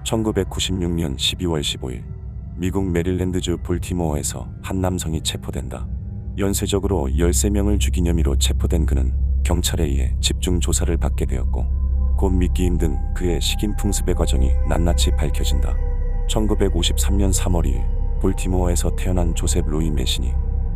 1996년 12월 15일 미국 메릴랜드주 볼티모어에서 한 남성이 체포된다. 연쇄적으로 13명을 죽인 혐의로 체포된 그는 경찰에 의해 집중 조사를 받게 되었고 곧 믿기 힘든 그의 식인풍습의 과정이 낱낱이 밝혀진다. 1953년 3월 2일 볼티모어에서 태어난 조셉 로이 매신이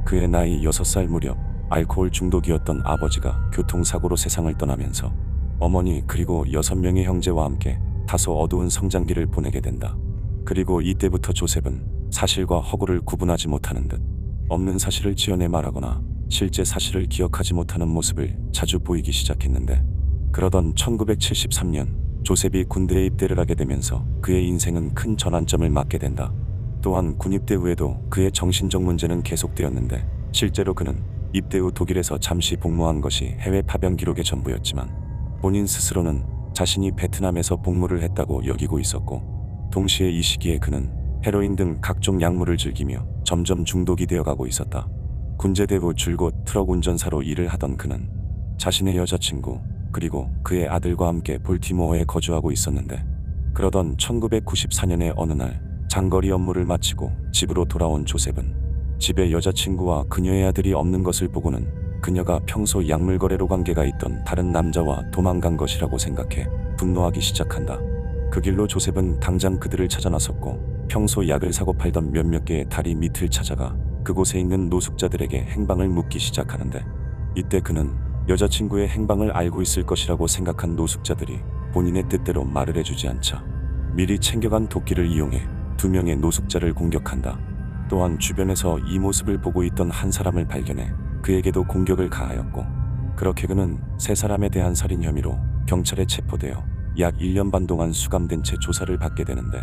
그의 나이 6살 무렵 알코올 중독이었던 아버지가 교통사고로 세상을 떠나면서 어머니 그리고 6명의 형제와 함께 다소 어두운 성장기를 보내게 된다. 그리고 이때부터 조셉은 사실과 허구를 구분하지 못하는 듯 없는 사실을 지어내 말하거나 실제 사실을 기억하지 못하는 모습을 자주 보이기 시작했는데, 그러던 1973년 조셉이 군대에 입대를 하게 되면서 그의 인생은 큰 전환점을 맞게 된다. 또한 군 입대 후에도 그의 정신적 문제는 계속되었는데, 실제로 그는 입대 후 독일에서 잠시 복무한 것이 해외 파병 기록의 전부였지만 본인 스스로는 자신이 베트남에서 복무를 했다고 여기고 있었고, 동시에 이 시기에 그는 헤로인 등 각종 약물을 즐기며 점점 중독이 되어가고 있었다. 군제대 후 줄곧 트럭 운전사로 일을 하던 그는 자신의 여자친구 그리고 그의 아들과 함께 볼티모어에 거주하고 있었는데, 그러던 1994년의 어느 날 장거리 업무를 마치고 집으로 돌아온 조셉은 집에 여자친구와 그녀의 아들이 없는 것을 보고는 그녀가 평소 약물 거래로 관계가 있던 다른 남자와 도망간 것이라고 생각해 분노하기 시작한다. 그 길로 조셉은 당장 그들을 찾아 나섰고 평소 약을 사고 팔던 몇몇 개의 다리 밑을 찾아가 그곳에 있는 노숙자들에게 행방을 묻기 시작하는데, 이때 그는 여자친구의 행방을 알고 있을 것이라고 생각한 노숙자들이 본인의 뜻대로 말을 해주지 않자 미리 챙겨간 도끼를 이용해 2명의 노숙자를 공격한다. 또한 주변에서 이 모습을 보고 있던 한 사람을 발견해 그에게도 공격을 가하였고, 그렇게 그는 3사람에 대한 살인 혐의로 경찰에 체포되어 약 1년 반 동안 수감된 채 조사를 받게 되는데,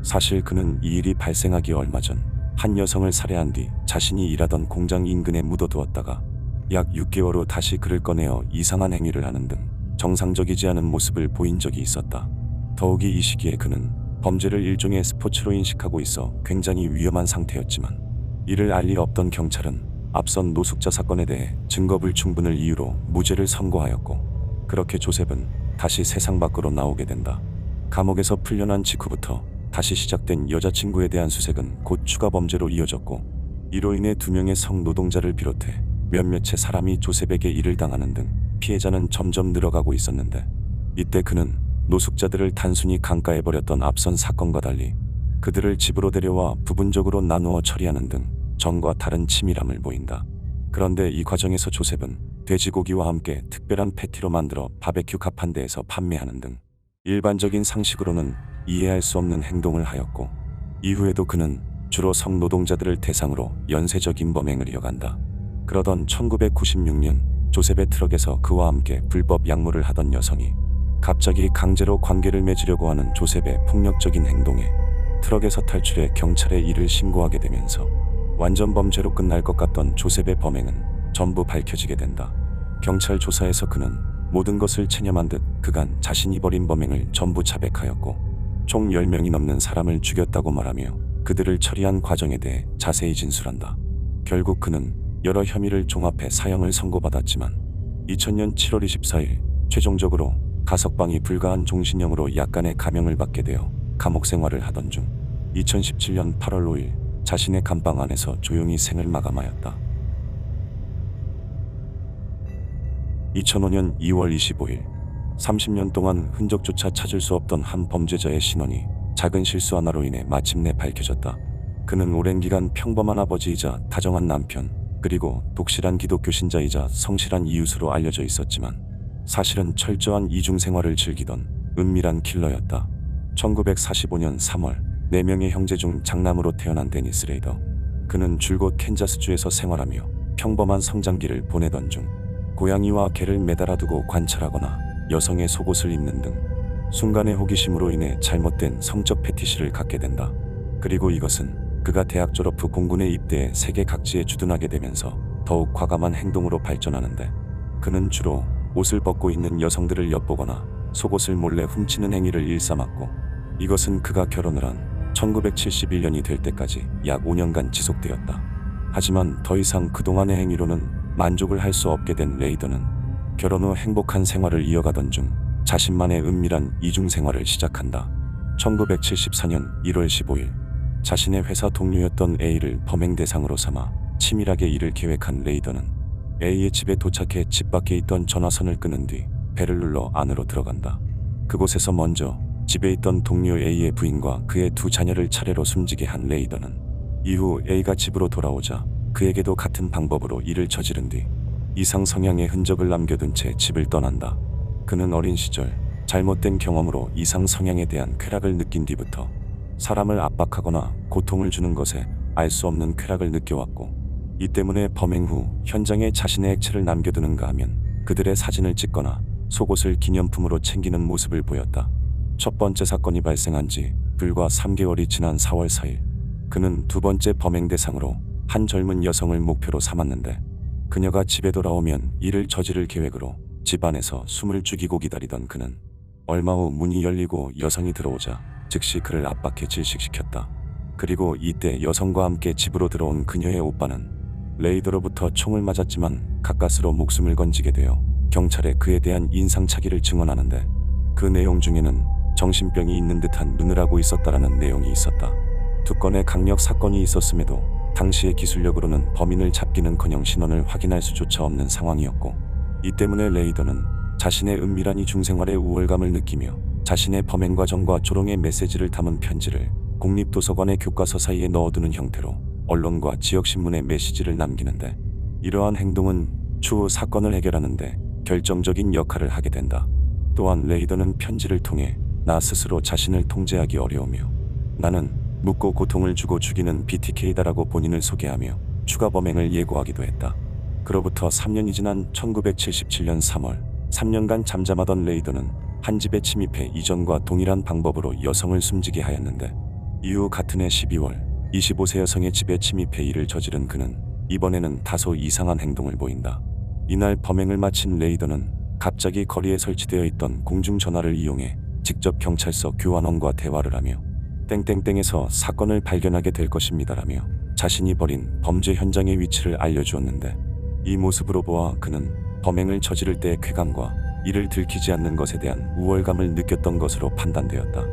사실 그는 이 일이 발생하기 얼마 전 한 여성을 살해한 뒤 자신이 일하던 공장 인근에 묻어두었다가 약 6개월 후 다시 그를 꺼내어 이상한 행위를 하는 등 정상적이지 않은 모습을 보인 적이 있었다. 더욱이 이 시기에 그는 범죄를 일종의 스포츠로 인식하고 있어 굉장히 위험한 상태였지만, 이를 알 리 없던 경찰은 앞선 노숙자 사건에 대해 증거 불충분을 이유로 무죄를 선고하였고, 그렇게 조셉은 다시 세상 밖으로 나오게 된다. 감옥에서 풀려난 직후부터 다시 시작된 여자친구에 대한 수색은 곧 추가 범죄로 이어졌고, 이로 인해 2명의 성노동자를 비롯해 몇몇의 사람이 조셉에게 일을 당하는 등 피해자는 점점 늘어가고 있었는데, 이때 그는 노숙자들을 단순히 강가해버렸던 앞선 사건과 달리 그들을 집으로 데려와 부분적으로 나누어 처리하는 등 전과 다른 치밀함을 보인다. 그런데 이 과정에서 조셉은 돼지고기와 함께 특별한 패티로 만들어 바베큐 가판대에서 판매하는 등 일반적인 상식으로는 이해할 수 없는 행동을 하였고, 이후에도 그는 주로 성노동자들을 대상으로 연쇄적인 범행을 이어간다. 그러던 1996년 조셉의 트럭에서 그와 함께 불법 약물을 하던 여성이 갑자기 강제로 관계를 맺으려고 하는 조셉의 폭력적인 행동에 트럭에서 탈출해 경찰에 이를 신고하게 되면서 완전 범죄로 끝날 것 같던 조셉의 범행은 전부 밝혀지게 된다. 경찰 조사에서 그는 모든 것을 체념한 듯 그간 자신이 벌인 범행을 전부 자백하였고, 총 10명이 넘는 사람을 죽였다고 말하며 그들을 처리한 과정에 대해 자세히 진술한다. 결국 그는 여러 혐의를 종합해 사형을 선고받았지만 2000년 7월 24일 최종적으로 가석방이 불가한 종신형으로 약간의 감형을 받게 되어 감옥 생활을 하던 중 2017년 8월 5일 자신의 감방 안에서 조용히 생을 마감하였다. 2005년 2월 25일 30년 동안 흔적조차 찾을 수 없던 한 범죄자의 신원이 작은 실수 하나로 인해 마침내 밝혀졌다. 그는 오랜 기간 평범한 아버지이자 다정한 남편, 그리고 독실한 기독교 신자이자 성실한 이웃으로 알려져 있었지만 사실은 철저한 이중 생활을 즐기던 은밀한 킬러였다. 1945년 3월 4명의 형제 중 장남으로 태어난 데니스 레이더. 그는 줄곧 캔자스주에서 생활하며 평범한 성장기를 보내던 중 고양이와 개를 매달아 두고 관찰하거나 여성의 속옷을 입는 등 순간의 호기심으로 인해 잘못된 성적 패티시를 갖게 된다. 그리고 이것은 그가 대학 졸업 후 공군에 입대해 세계 각지에 주둔하게 되면서 더욱 과감한 행동으로 발전하는데, 그는 주로 옷을 벗고 있는 여성들을 엿보거나 속옷을 몰래 훔치는 행위를 일삼았고, 이것은 그가 결혼을 한 1971년이 될 때까지 약 5년간 지속되었다. 하지만 더 이상 그동안의 행위로는 만족을 할 수 없게 된 레이더는 결혼 후 행복한 생활을 이어가던 중 자신만의 은밀한 이중 생활을 시작한다. 1974년 1월 15일 자신의 회사 동료였던 A를 범행 대상으로 삼아 치밀하게 일을 계획한 레이더는 A의 집에 도착해 집 밖에 있던 전화선을 끄는 뒤 벨을 눌러 안으로 들어간다. 그곳에서 먼저 집에 있던 동료 A의 부인과 그의 두 자녀를 차례로 숨지게 한 레이더는 이후 A가 집으로 돌아오자 그에게도 같은 방법으로 일을 저지른 뒤 이상 성향의 흔적을 남겨둔 채 집을 떠난다. 그는 어린 시절 잘못된 경험으로 이상 성향에 대한 쾌락을 느낀 뒤부터 사람을 압박하거나 고통을 주는 것에 알 수 없는 쾌락을 느껴왔고, 이 때문에 범행 후 현장에 자신의 액체를 남겨두는가 하면 그들의 사진을 찍거나 속옷을 기념품으로 챙기는 모습을 보였다. 첫 번째 사건이 발생한 지 불과 3개월이 지난 4월 4일 그는 두 번째 범행 대상으로 한 젊은 여성을 목표로 삼았는데, 그녀가 집에 돌아오면 이를 저지를 계획으로 집 안에서 숨을 죽이고 기다리던 그는 얼마 후 문이 열리고 여성이 들어오자 즉시 그를 압박해 질식시켰다. 그리고 이때 여성과 함께 집으로 들어온 그녀의 오빠는 레이더로부터 총을 맞았지만 가까스로 목숨을 건지게 되어 경찰에 그에 대한 인상착의를 증언하는데, 그 내용 중에는 정신병이 있는 듯한 눈을 하고 있었다라는 내용이 있었다. 두 건의 강력 사건이 있었음에도 당시의 기술력으로는 범인을 잡기는커녕 신원을 확인할 수조차 없는 상황이었고, 이 때문에 레이더는 자신의 은밀한 이중생활의 우월감을 느끼며 자신의 범행 과정과 조롱의 메시지를 담은 편지를 국립도서관의 교과서 사이에 넣어두는 형태로 언론과 지역신문에 메시지를 남기는데, 이러한 행동은 추후 사건을 해결하는 데 결정적인 역할을 하게 된다. 또한 레이더는 편지를 통해 나 스스로 자신을 통제하기 어려우며 나는 묻고 고통을 주고 죽이는 BTK다라고 본인을 소개하며 추가 범행을 예고하기도 했다. 그로부터 3년이 지난 1977년 3월 3년간 잠잠하던 레이더는 한 집에 침입해 이전과 동일한 방법으로 여성을 숨지게 하였는데, 이후 같은 해 12월 25세 여성의 집에 침입해 일을 저지른 그는 이번에는 다소 이상한 행동을 보인다. 이날 범행을 마친 레이더는 갑자기 거리에 설치되어 있던 공중전화를 이용해 직접 경찰서 교환원과 대화를 하며 땡땡땡에서 사건을 발견하게 될 것입니다라며 자신이 벌인 범죄 현장의 위치를 알려주었는데, 이 모습으로 보아 그는 범행을 저지를 때의 쾌감과 이를 들키지 않는 것에 대한 우월감을 느꼈던 것으로 판단되었다.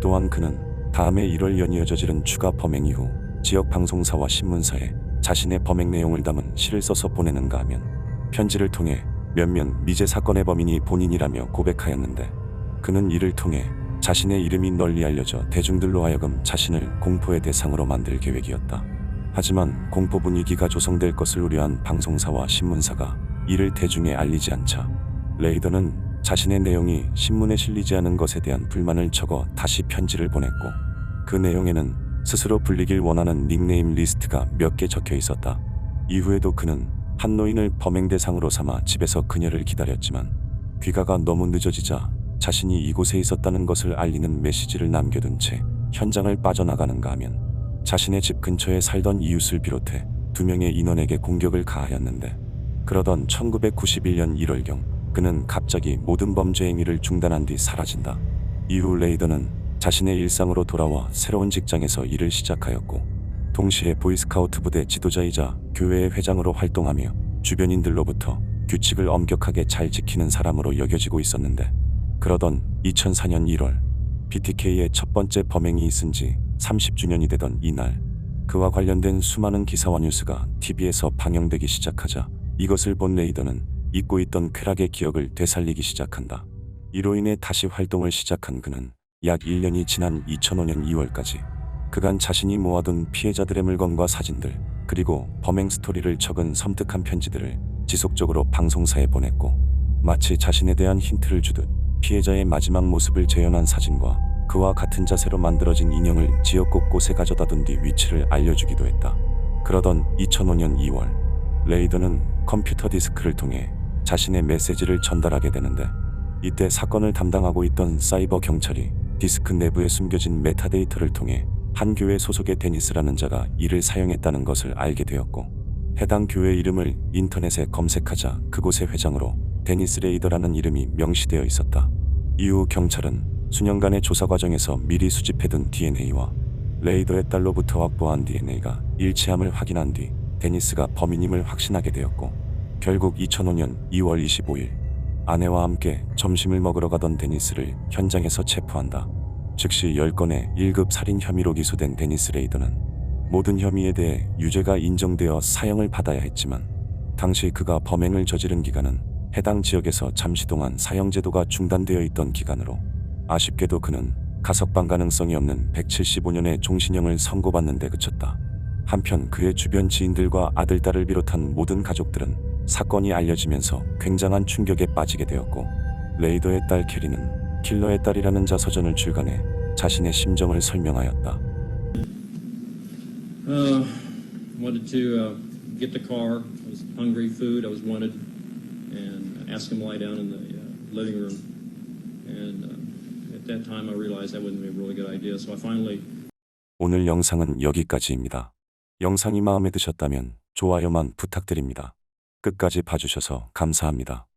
또한 그는 다음해 1월 연이어 저지른 추가 범행 이후 지역 방송사와 신문사에 자신의 범행 내용을 담은 시를 써서 보내는가 하면 편지를 통해 몇몇 미제 사건의 범인이 본인이라며 고백하였는데, 그는 이를 통해 자신의 이름이 널리 알려져 대중들로 하여금 자신을 공포의 대상으로 만들 계획이었다. 하지만 공포 분위기가 조성될 것을 우려한 방송사와 신문사가 이를 대중에 알리지 않자 레이더는 자신의 내용이 신문에 실리지 않은 것에 대한 불만을 적어 다시 편지를 보냈고, 그 내용에는 스스로 불리길 원하는 닉네임 리스트가 몇 개 적혀 있었다. 이후에도 그는 한 노인을 범행 대상으로 삼아 집에서 그녀를 기다렸지만 귀가가 너무 늦어지자 자신이 이곳에 있었다는 것을 알리는 메시지를 남겨둔 채 현장을 빠져나가는가 하면 자신의 집 근처에 살던 이웃을 비롯해 2명의 인원에게 공격을 가하였는데, 그러던 1991년 1월경 그는 갑자기 모든 범죄 행위를 중단한 뒤 사라진다. 이후 레이더는 자신의 일상으로 돌아와 새로운 직장에서 일을 시작하였고, 동시에 보이스카우트 부대 지도자이자 교회의 회장으로 활동하며 주변인들로부터 규칙을 엄격하게 잘 지키는 사람으로 여겨지고 있었는데, 그러던 2004년 1월 BTK의 첫 번째 범행이 있은 지 30주년이 되던 이날, 그와 관련된 수많은 기사와 뉴스가 TV에서 방영되기 시작하자 이것을 본 레이더는 잊고 있던 쾌락의 기억을 되살리기 시작한다. 이로 인해 다시 활동을 시작한 그는 약 1년이 지난 2005년 2월까지 그간 자신이 모아둔 피해자들의 물건과 사진들, 그리고 범행 스토리를 적은 섬뜩한 편지들을 지속적으로 방송사에 보냈고, 마치 자신에 대한 힌트를 주듯 피해자의 마지막 모습을 재현한 사진과 그와 같은 자세로 만들어진 인형을 지역 곳곳에 가져다 둔 뒤 위치를 알려주기도 했다. 그러던 2005년 2월 레이더는 컴퓨터 디스크를 통해 자신의 메시지를 전달하게 되는데, 이때 사건을 담당하고 있던 사이버 경찰이 디스크 내부에 숨겨진 메타데이터를 통해 한 교회 소속의 데니스라는 자가 이를 사용했다는 것을 알게 되었고, 해당 교회 이름을 인터넷에 검색하자 그곳의 회장으로 데니스 레이더라는 이름이 명시되어 있었다. 이후 경찰은 수년간의 조사 과정에서 미리 수집해둔 DNA와 레이더의 딸로부터 확보한 DNA가 일치함을 확인한 뒤 데니스가 범인임을 확신하게 되었고, 결국 2005년 2월 25일 아내와 함께 점심을 먹으러 가던 데니스를 현장에서 체포한다. 즉시 10건의 1급 살인 혐의로 기소된 데니스 레이더는 모든 혐의에 대해 유죄가 인정되어 사형을 받아야 했지만 당시 그가 범행을 저지른 기간은 해당 지역에서 잠시 동안 사형제도가 중단되어 있던 기간으로 아쉽게도 그는 가석방 가능성이 없는 175년의 종신형을 선고받는 데 그쳤다. 한편 그의 주변 지인들과 아들, 딸을 비롯한 모든 가족들은 사건이 알려지면서 굉장한 충격에 빠지게 되었고, 레이더의 딸 캐리는 킬러의 딸이라는 자서전을 출간해 자신의 심정을 설명하였다. Wanted to get the car. I was hungry, food. I was wanted, and asked him to lie down in the living room. And at that time, I realized that wouldn't be a really good idea. So I finally. 오늘 영상은 여기까지입니다. 영상이 마음에 드셨다면 좋아요만 부탁드립니다. 끝까지 봐주셔서 감사합니다.